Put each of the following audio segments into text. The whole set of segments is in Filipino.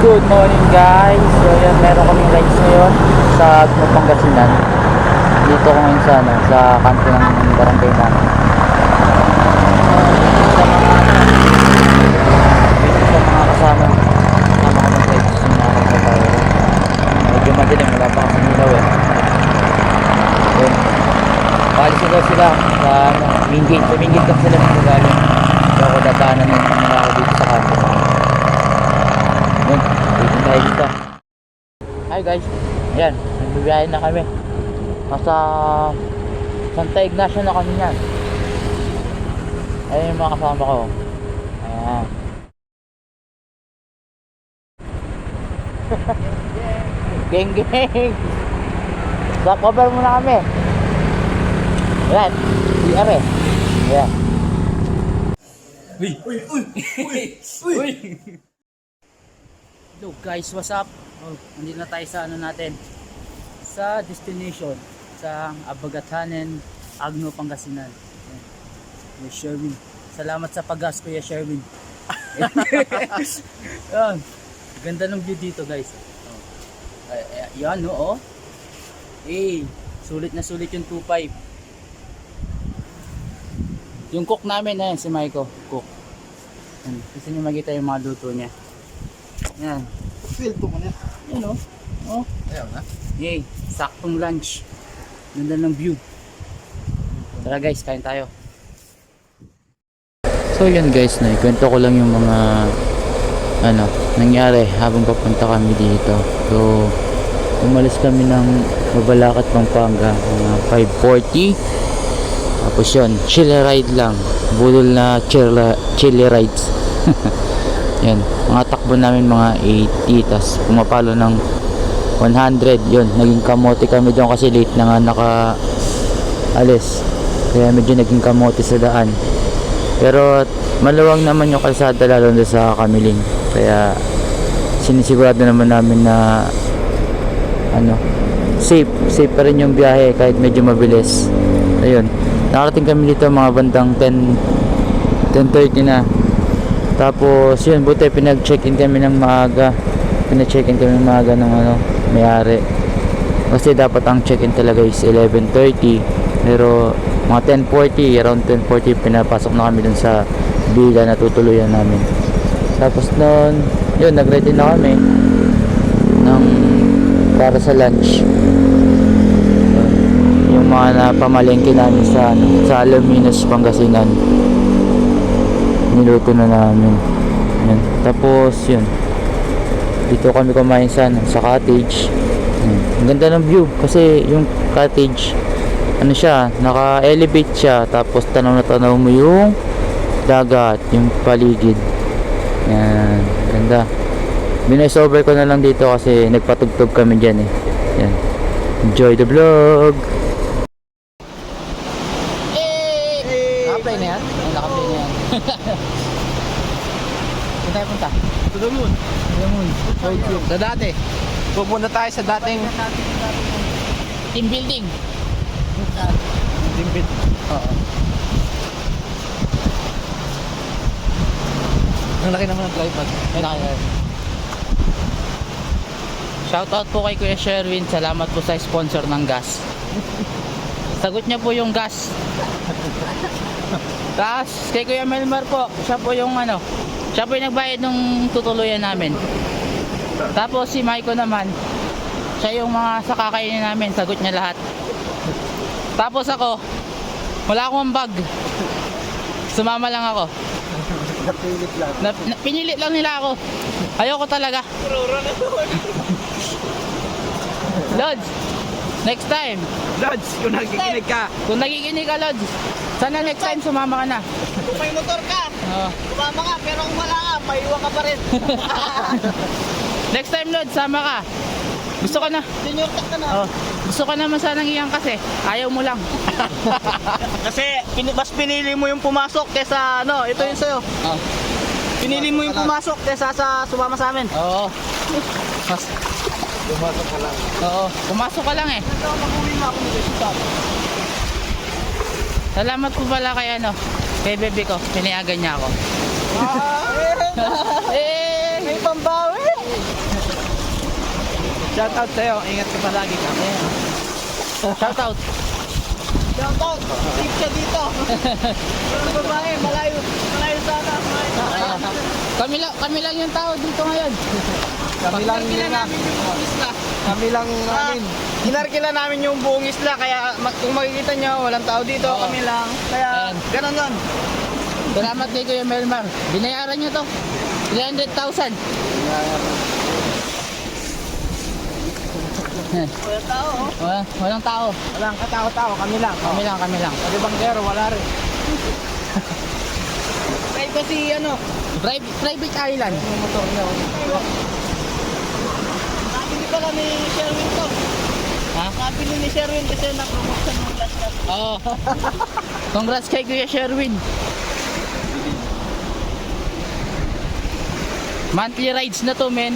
Good morning guys. So yan, meron kaming rides ngayon sa Pangasinan. Dito ko ngayon sa, sa kanto ng barangay namin. Sa mga kasama ko mag-rides na tayo. Medyo madilim, wala pa kasi nilaw eh. Yun. Palis na daw sila sa main gate. Sa main gate kasi sila magaling. So ako dadaanan na ako dito sa kanto. Yun, dito tayo dito. Hi guys, ayan, nagbibiyahe na kami. Nasa Santa Ignacio na kami yan. Ayan yung mga kasama ko. Ayan. Geng geng. Stop over muna kami. Ayan, CR eh. Ayan. Uy, uy, uy, uy, uy. Hello guys, what's up? Nandito na tayo sa ano natin, sa destination sa Abagatanen, Agno, Pangasinan. Kuya Sherwin, salamat sa pag-gas Kuya Sherwin. Yan, ganda ng view dito guys. Yan no, oh. Sulit na sulit yung 2.5. Yung cook namin na yan, si Maiko, cook. Gusto niyo makita yung mga luto niya. Yan. Feel to mo na. Yan o. Oh. Ayaw na. Yay. Saktong lunch. Ganda ng view. Tara guys, kain tayo. So yan guys, ikwento ko lang yung mga nangyari habang papunta kami dito. So umalis kami ng Mabalacat, Pampanga mga 5:40. Tapos yun, chill ride lang. Budol na chill rides. Yan, mga takbo namin mga 80, tas pumapalo ng 100. Yun, naging kamote kami doon kasi late na nga naka-alis, kaya medyo naging kamote sa daan. Pero maluwang naman yung kalsada, lalo na sa Kamiling, kaya sinisigurado naman namin na safe pa rin yung biyahe kahit medyo mabilis. Ayun, nakarating kami dito mga bandang 10:30 na. Tapos yun, buti pinag-check-in kami ng maaga. Pinag-check-in kami ng maaga ng may-ari. Kasi dapat ang check-in talaga is 11:30. Pero mga 10:40, around 10:40 pinapasok na kami dun sa villa na tutuluyan namin. Tapos noon, yun, nag-ready na kami para sa lunch. Yung mga napamalengke namin sa Alaminos, Pangasinan, niluto na namin. Ayan. Tapos yun, dito kami kumain sa cottage. Ayan. Ang ganda ng view kasi yung cottage siya, naka-elevate siya, tapos tanaw na tanaw mo yung dagat, yung paligid. Ayan, ganda. Binoise over ko na lang dito kasi nagpatugtog kami dyan eh. Ayan. Enjoy the vlog. Naka-play na yan? Naka-play na yan. Saan tayo punta? To the moon. Sa dati Pupunta tayo sa dating team building. team build. Oo. Ang laki naman ng tripod. Shoutout po kay Kuya Sherwin. Salamat po sa sponsor ng gas. Sagot niya po yung gas. Tapos kay Kuya Melmar po, siya po yung siya po yung nagbayad nung tutuluyan namin. Tapos si Maiko naman, siya yung mga sakakainin namin, sagot niya lahat. Tapos ako, wala akong bag, sumama lang ako. Napilit lang. Pinilit lang nila ako. Ayoko talaga. Lods, next time. Lods, kung nakikinig ka. Kung nakikinig ka, Lods, sana next time sumama ka na. Kung may motor ka, sumama ka, pero kung wala ka, maiwan ka pa rin. Next time, Lods, sama ka. Gusto ka na. Senior ka na. Gusto ka naman sanang iyang kasi ayaw mo lang. Kasi mas pinili mo yung pumasok kesa ito yung sa'yo. Pinili mo yung pumasok kesa sa sumama sa amin. Oo. Pumasok ka lang. Oo, pumasok ka lang eh. Ito, mag-uwi na ako nito. Salamat po pala kay kay bebe ko. Pinayagan niya ako. May pambawi. Shoutout sa'yo. Ingat ka palagi ka. Shout out. Shoutout! Tip siya dito! Yung babae, malayo sana. Kami lang yung tao dito ngayon. Kami lang Kinarkila yun na. namin yung buong isla. Kami lang namin. Kinarkila namin yung buong isla, kaya kung makikita nyo, walang tao dito, Oo. kami lang. Kaya, Ayan. ganun yun. Salamat kay Kuya Melmar. Binayaran niyo to. 300,000. Walang tao, oh. Walang tao. Walang katao-tao. Kami lang. Kami lang. Pwede banggero, wala rin. Privacy, Private island. Yung motor niya. Nakabili pala ni Sherwin to. Ha? Nakabili ni Sherwin kasi na-promote sa mga last last. Oo. Congrats kay Kuya Sherwin. Monthly rides na to, men.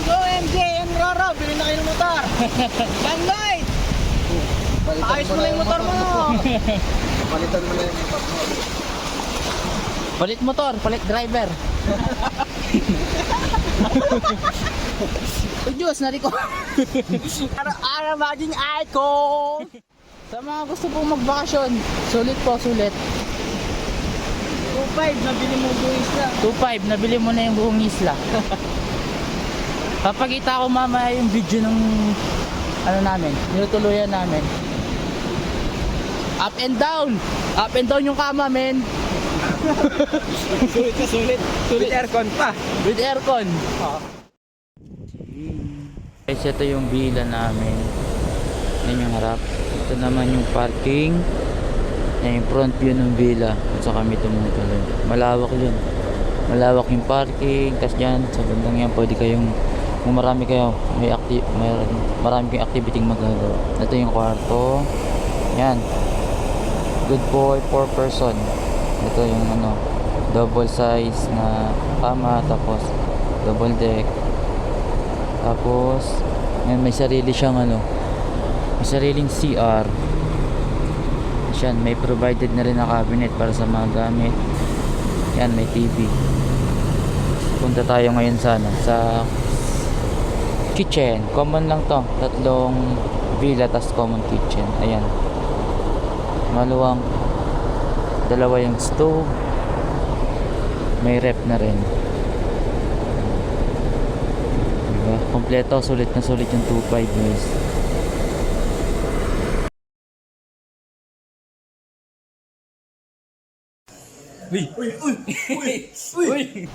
Go MJ and Roro, bili na kayo ng motor. Banggoy! Ayos mo na yung motor mo. Palitan mo na yung motor mo. Palit motor, palit driver. Oh Diyos, nariko. Ara maging icon. Sa mga gusto pong magbakasyon, sulit po, sulit. 2.5 nabili mo buong isla. 2.5, nabili mo na yung buong isla. Papakita ko mamaya yung video ng namin, tinutuluyan namin. Up and down yung kama, men. Sulit na sulit. Sulit aircon pa. With aircon. Guys, ito yung villa namin. Yan yung harap. Ito naman yung parking. Yan yung front view ng villa. At saka kami tumutuloy. Malawak yun. Malawak yung parking. Tapos dyan, sa bandang yan, pwede kayong, kung marami kayo, marami kayong activity magagawa. Ito yung kwarto. Yan. Good boy, 4 person. Ito yung double size na kama, tapos double deck. Tapos yan, may sarili siyang may sariling CR. Yan, may provided na rin na cabinet para sa mga gamit. Yan, may TV. Punta tayo ngayon sa kitchen. Common lang to, 3 villa tas common kitchen. Ayan, maluwang. 2 yung stove, may rep na rin. Diba? Kompleto, sulit na sulit yung 2.5 guys. Uy!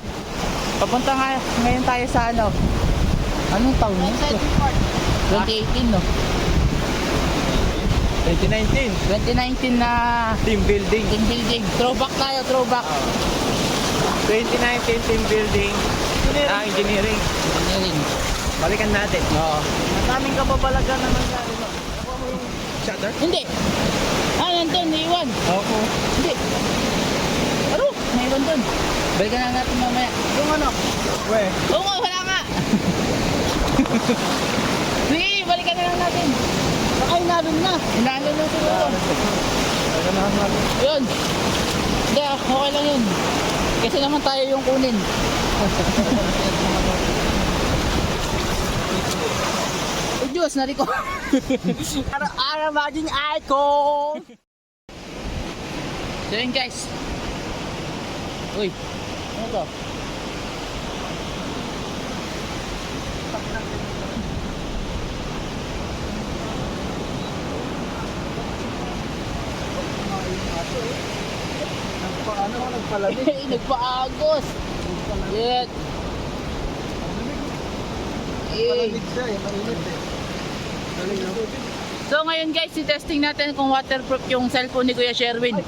Papunta nga ngayon tayo sa anong taon nito? 2018 no? 2019. 2019 na Team building. team building. Throwback tayo, throwback. 2019 team building. Engineering. Engineering. Balikan natin. Oo. Maraming kababalagan naman sa ano. Shutter? Hindi. Nandun, naiwan. Oo. Hindi. Ano? Naiwan dun. Balikan na natin mamaya. Yung We. Oo, wala nga. Sige, balikan na lang natin. baka inalon na. Inalo na siguro. Yun. Hindi, okay lang yun. Kasi naman tayo yung kunin. Oh Diyos, nariko. Ara maging icon. So yun guys. Uy, ano to? Nagpaagos. Shit. So ngayon guys, i-testing natin kung waterproof yung cellphone ni Kuya Sherwin.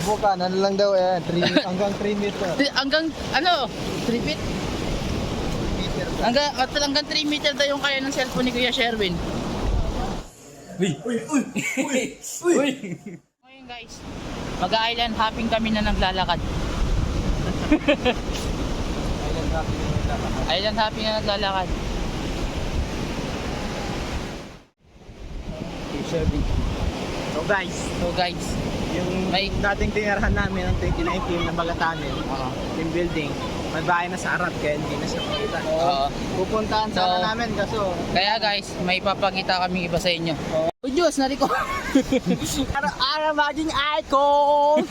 Bukan, ano lang daw yan, hanggang 3 meter. Hanggang 3 feet? Hanggang 3 meter daw yung kaya ng cellphone ni Kuya Sherwin. Ngayon guys, mag-island hopping kami na naglalakad. Island hopping na naglalakad. So guys, Yung may dating tinirahan namin ng 2019 na Bagatanin, team building, May bahay na sa harap kaya hindi na siya makita. Oo. Pupuntahan sana So, namin kaso Kaya guys, may papakita kami iba sa inyo. Oh Diyos, nariko. ara maging icon.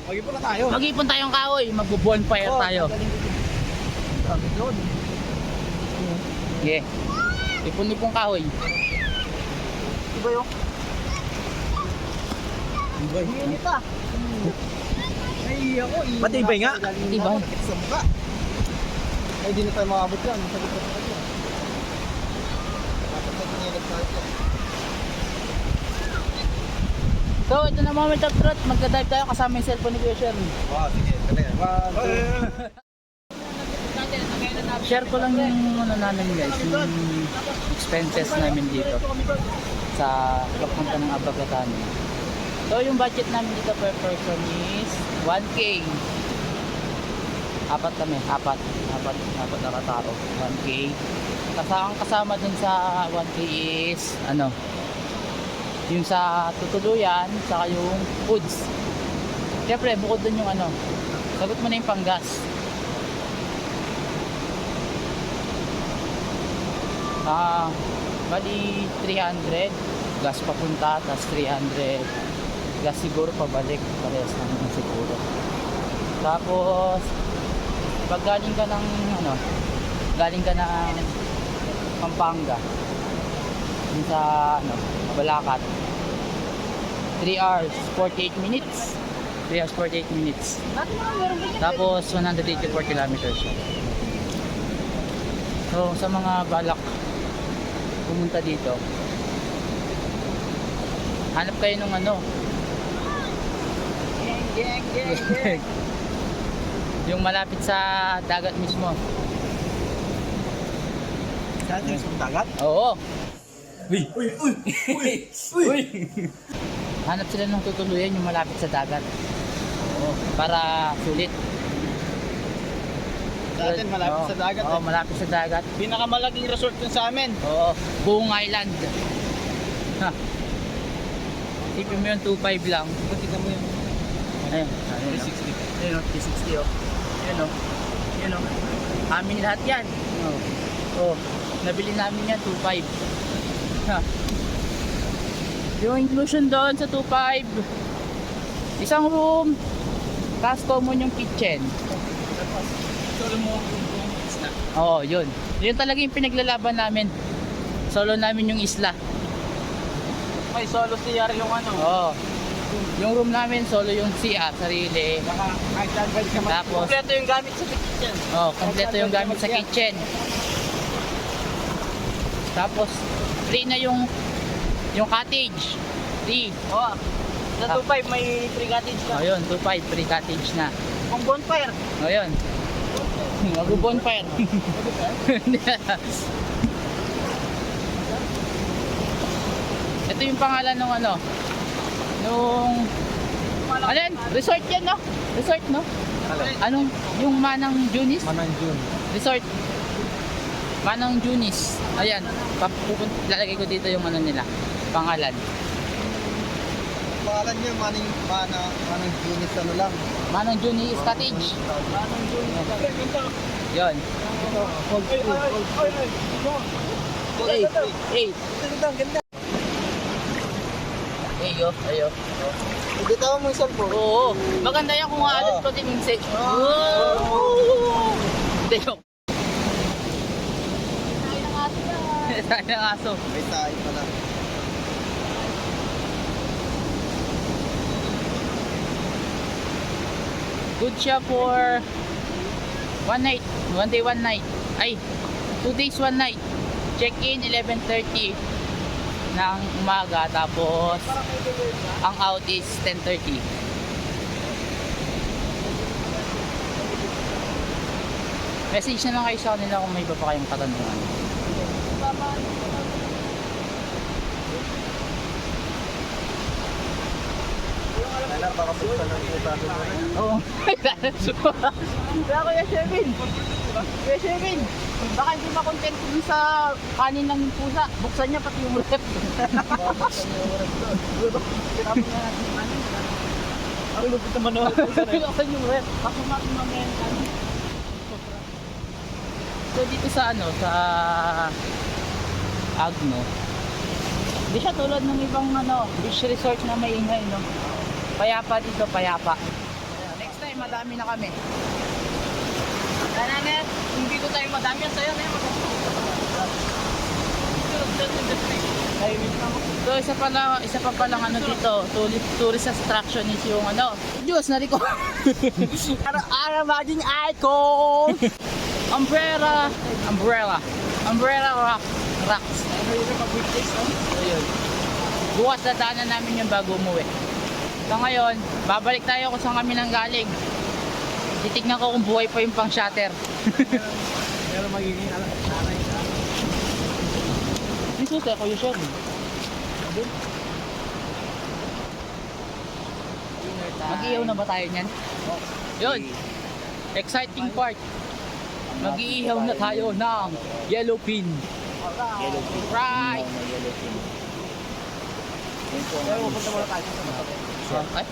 Mag-ipon na tayo. Mag-ipon tayong kahoy, mag-bonfire tayo. Sabi doon. Yeah. Ipon-ipon kahoy. Iba yung init ah. Ay, ako. Matibay nga. Matibay. Sa mukha. Ay, di na tayo makabot yan. Sabi ko sa kanya. Dapat na tinilip tayo dyan. So, ito na moment of truth. Magka-dive tayo kasama yung cellphone ni Kuya Sherman. Oh, sige. Dali. Share ko lang yung ano namin guys, yung expenses namin dito sa pagpunta ng Abagatan. So yung budget namin dito per person is 1K. Apat na katao, 1K. Kasama dun sa 1K is ano, yung sa tutuluyan, saka yung foods. Siyempre bukod dun yung ano, sagot mo na yung panggas. Bali 300 gas papunta, tas 300 gas siguro pabalik, parehas naman siguro. Tapos pag galing ka ng ano, galing ka ng Pampanga dun sa ano, Balakat, 3 hours 48 minutes 3 hours 48 minutes, tapos 184 kilometers siya. So sa mga balak pumunta dito, hanap kayo ng ano, yung malapit sa dagat mismo. Saan yung sa dagat? Oo. Uy! Hanap sila ng tutuluyan yung malapit sa dagat. Oo. Para sulit. Sa atin, malapit sa dagat, Oo, eh. malapit sa dagat. Pinakamalaking resort dun sa amin. Oo, buong island. Ha. Tipin mo yung 2.5 lang. Kita mo yung Ayun, ayun. 360. Ayun, 360 oh. Ayun oh. Ayun oh. Amin lahat yan. Oh, nabili namin yan 2.5. Ha. Yung inclusion doon sa 2.5, isang room, tapos common yung kitchen. Solo mo isla. Oo, yun. Yun talaga yung pinaglalaban namin. Solo namin yung isla. May solo CR yung ano. Oo. Yung room namin, solo yung CR, sarili. Kahit saan pwede ka Tapos, Kompleto yung gamit sa kitchen. kompleto yung gamit sa kitchen. Tapos, free na yung cottage. Free. Oo. Sa 2.5 may free cottage ka. Ayun, 2.5, free cottage na. Kung bonfire. Ayun. Mag-bonfire. Ito yung pangalan ng ano, nung ano yan? Resort yan, no? Resort, no? Anong, yung Manang Junis? Manang June. Resort. Manang Junis. Ayan, lalagay ko dito yung ano nila, pangalan. Pangalan niya Manang June ano lang. Manang Junis Cottage. Anong June? Yon. Cold spring. Hey. Ganda, ganda. Ayo, ayo. Bitawan mo yung cellphone. Oo. Maganda yan kung aalis ko din yung sex. Hindi yung. Tayo ng aso. May tayo pala. Good siya for 1 night. 1 day, 1 night. Ay, 2 days, 1 night. Check-in 11:30 ng umaga. Tapos, ang out is 10:30. Message na lang kayo sa kanila kung may iba pa kayong katanungan. Kailan baka buksan ng puta doon. Oo. Kaya Kuya Sherwin. Kuya Sherwin, baka hindi makontent dun sa kanin lang yung pusa. Buksan niya pati yung rep. Buksan niya yung rep doon. Tapos na natin yung kanin. Ang lupit naman na ako. Buksan yung rep. Tapos natin mamaya yung kanin. So dito sa ano, sa Agno, hindi siya tulad ng ibang ano, beach resort na maingay, no? Payapa dito, payapa. Next time, madami na kami. Net, kung dito tayo madami yan sa'yo, Net. So isa pa palang ano dito, tourist attraction is yung ano, Diyos, nariko. Ara maging icon. Umbrella rocks. Ayun. Bukas dadaanan namin yung bago umuwi. So ngayon, babalik tayo kung saan kami nang galing. Titignan ko kung buhay pa yung pang shatter. Pero magiging nanay ka. May susi ako yung shell. Mag-iihaw na ba tayo niyan? Yun. Exciting part. Mag-iihaw na tayo ng yellowfin. Yellowfin. Right. Yellowfin. Pero pupunta muna tayo sa bato. Ay,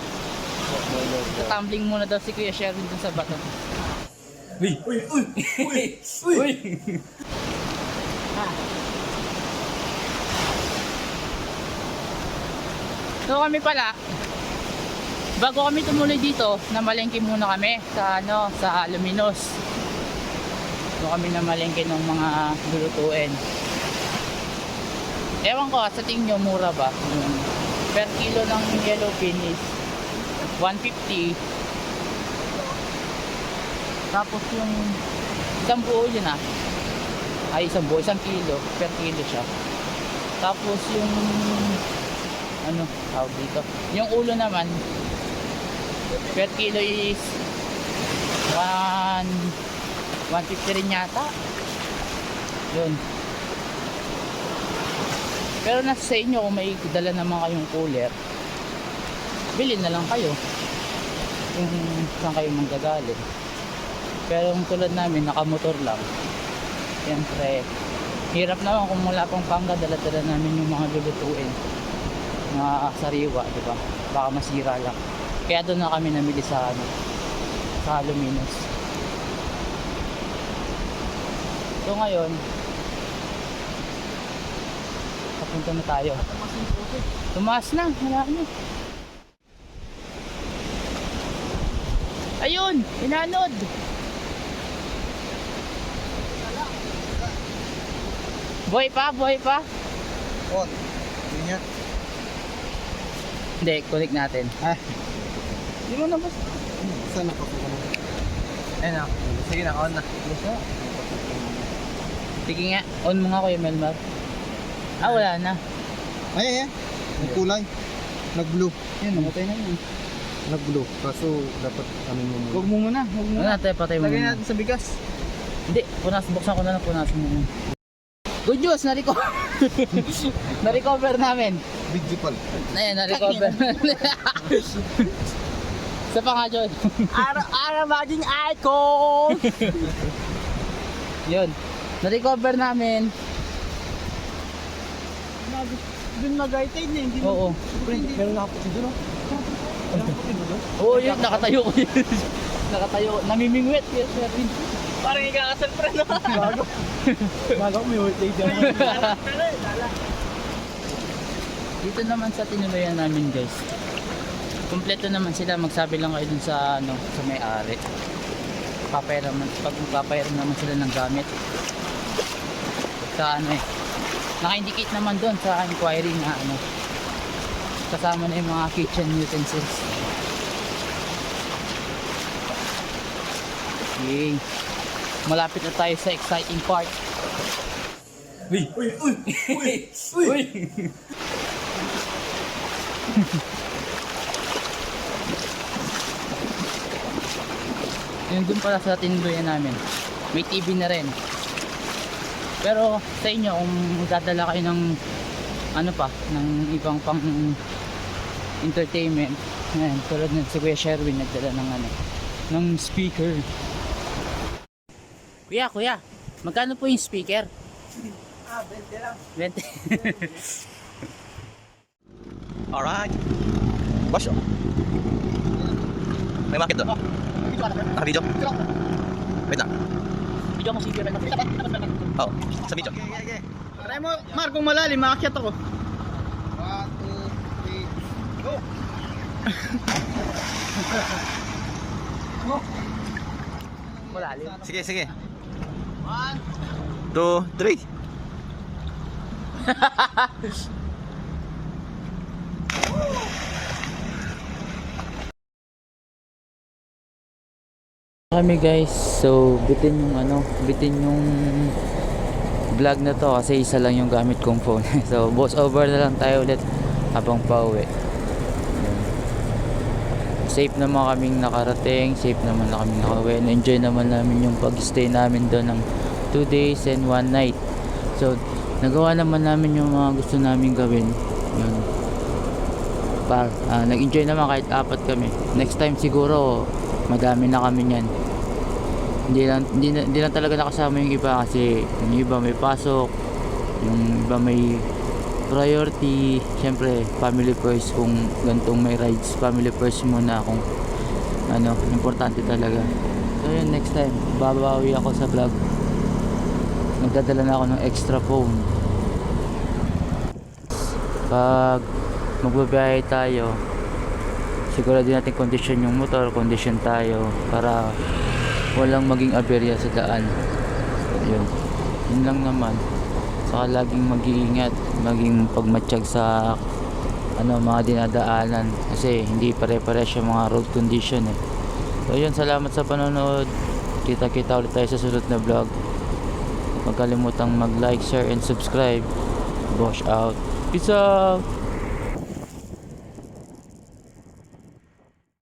tumbling muna daw si Kuya Sherwin dun sa bato. Uy! So kami pala, bago kami tumuloy dito, namalengke muna kami sa ano, sa Luminos. So kami namalengke ng mga lulutuin. Ewan ko, sa tingin nyo, mura ba? Per kilo ng yellowfin is 150. Tapos yung isang buo yun ay isang buo, isang kilo, per kilo siya. Tapos yung ano, tawag dito, yung ulo naman per kilo is 150 rin yata yun. Pero nasa sa inyo kung may dala naman kayong cooler, bilhin na lang kayo kung saan kayo manggagaling. Pero kung tulad namin, nakamotor lang, siyempre hirap naman kung wala pang pangga, dala-dala namin yung mga lulutuin na sariwa, di ba? Baka masira lang. Kaya doon na kami namili sa ano, sa Luminos. So ngayon, papunta na tayo. Tumaas na, wala na. Ayun, inanod. Buhay pa. On. Yun yan. Hindi, connect natin. Hindi mo na ba? Saan na papunta na? Ayun na. Sige na, on na. Sige nga, on mo nga Kuya Melmar. Wala na. Ay. Nagkulay. Nag-blue. Yun, namatay na yun. Nag-blue. Kaso dapat ano mo muna. Huwag mo muna. Tayo, patay mo Lagay muna. natin sa bigas. Hindi, buksan ko na lang, punasan mo muna. Good news, na-recover namin. Video pal. Ayan, na-recover. Sa pa nga, John. Ara maging icon! Yun, na-recover namin. Doon mag-guide na hindi. Oo. Pero nakaputi doon. Oo, yun, nakatayo ko yun. Nakatayo, namimingwit. Yes, Sherwin. Parang ikakasal pa na. Bago may birthday dyan. Dito naman sa tinuluyan namin, guys. Kumpleto naman sila, magsabi lang kayo dun sa ano, sa may-ari. Papayaran naman sila ng gamit. Sa ano naka-indicate naman doon sa inquiry na ano, kasama na yung mga kitchen utensils. Okay. Malapit na tayo sa exciting part. Uy! Yung dun pala sa tinuluyan namin, may TV na rin. Pero sa inyo, kung dadala kayo ng ano pa, ng ibang pang entertainment, ayan, tulad ng si Kuya Sherwin nagdala ng ano, ng speaker. Kuya, magkano po yung speaker? 20 lang. 20. Alright. Boss, oh. May market doon. Naka-video. Wait lang. Video mo speaker na. Oo, sa video. Okay. Try mo, Mar, kung malalim, makakyat ako. 1, 2, 3, go! Malalim. Sige. 1, 2, 3. Kami guys, so bitin yung vlog na to kasi isa lang yung gamit kong phone. So boss over na lang tayo ulit habang pauwi. Yun. Safe naman kaming nakarating, safe naman na kaming nakauwi. Enjoy naman namin yung pag-stay namin doon ng 2 days and 1 night. So nagawa naman namin yung mga gusto namin gawin. Yun. Nag-enjoy naman kahit 4 kami. Next time siguro madami na kami niyan. Hindi lang talaga nakasama yung iba kasi yung iba may pasok, yung iba may priority. Siyempre family first, kung gantong may rides, family first muna kung importante talaga. So yun, next time babawi ako sa vlog, magdadala na ako ng extra phone. Pag magbabiyahe tayo, siguro din natin condition yung motor, condition tayo para walang maging aberya sa daan. Yun lang naman. Saka laging mag-iingat, maging pagmatsyag sa mga dinadaanan kasi hindi pare-pares yung mga road condition eh. So yun, salamat sa panonood. Kita-kita ulit tayo sa sunod na vlog. Huwag kalimutang mag-like, share and subscribe. Bosh out. Peace out.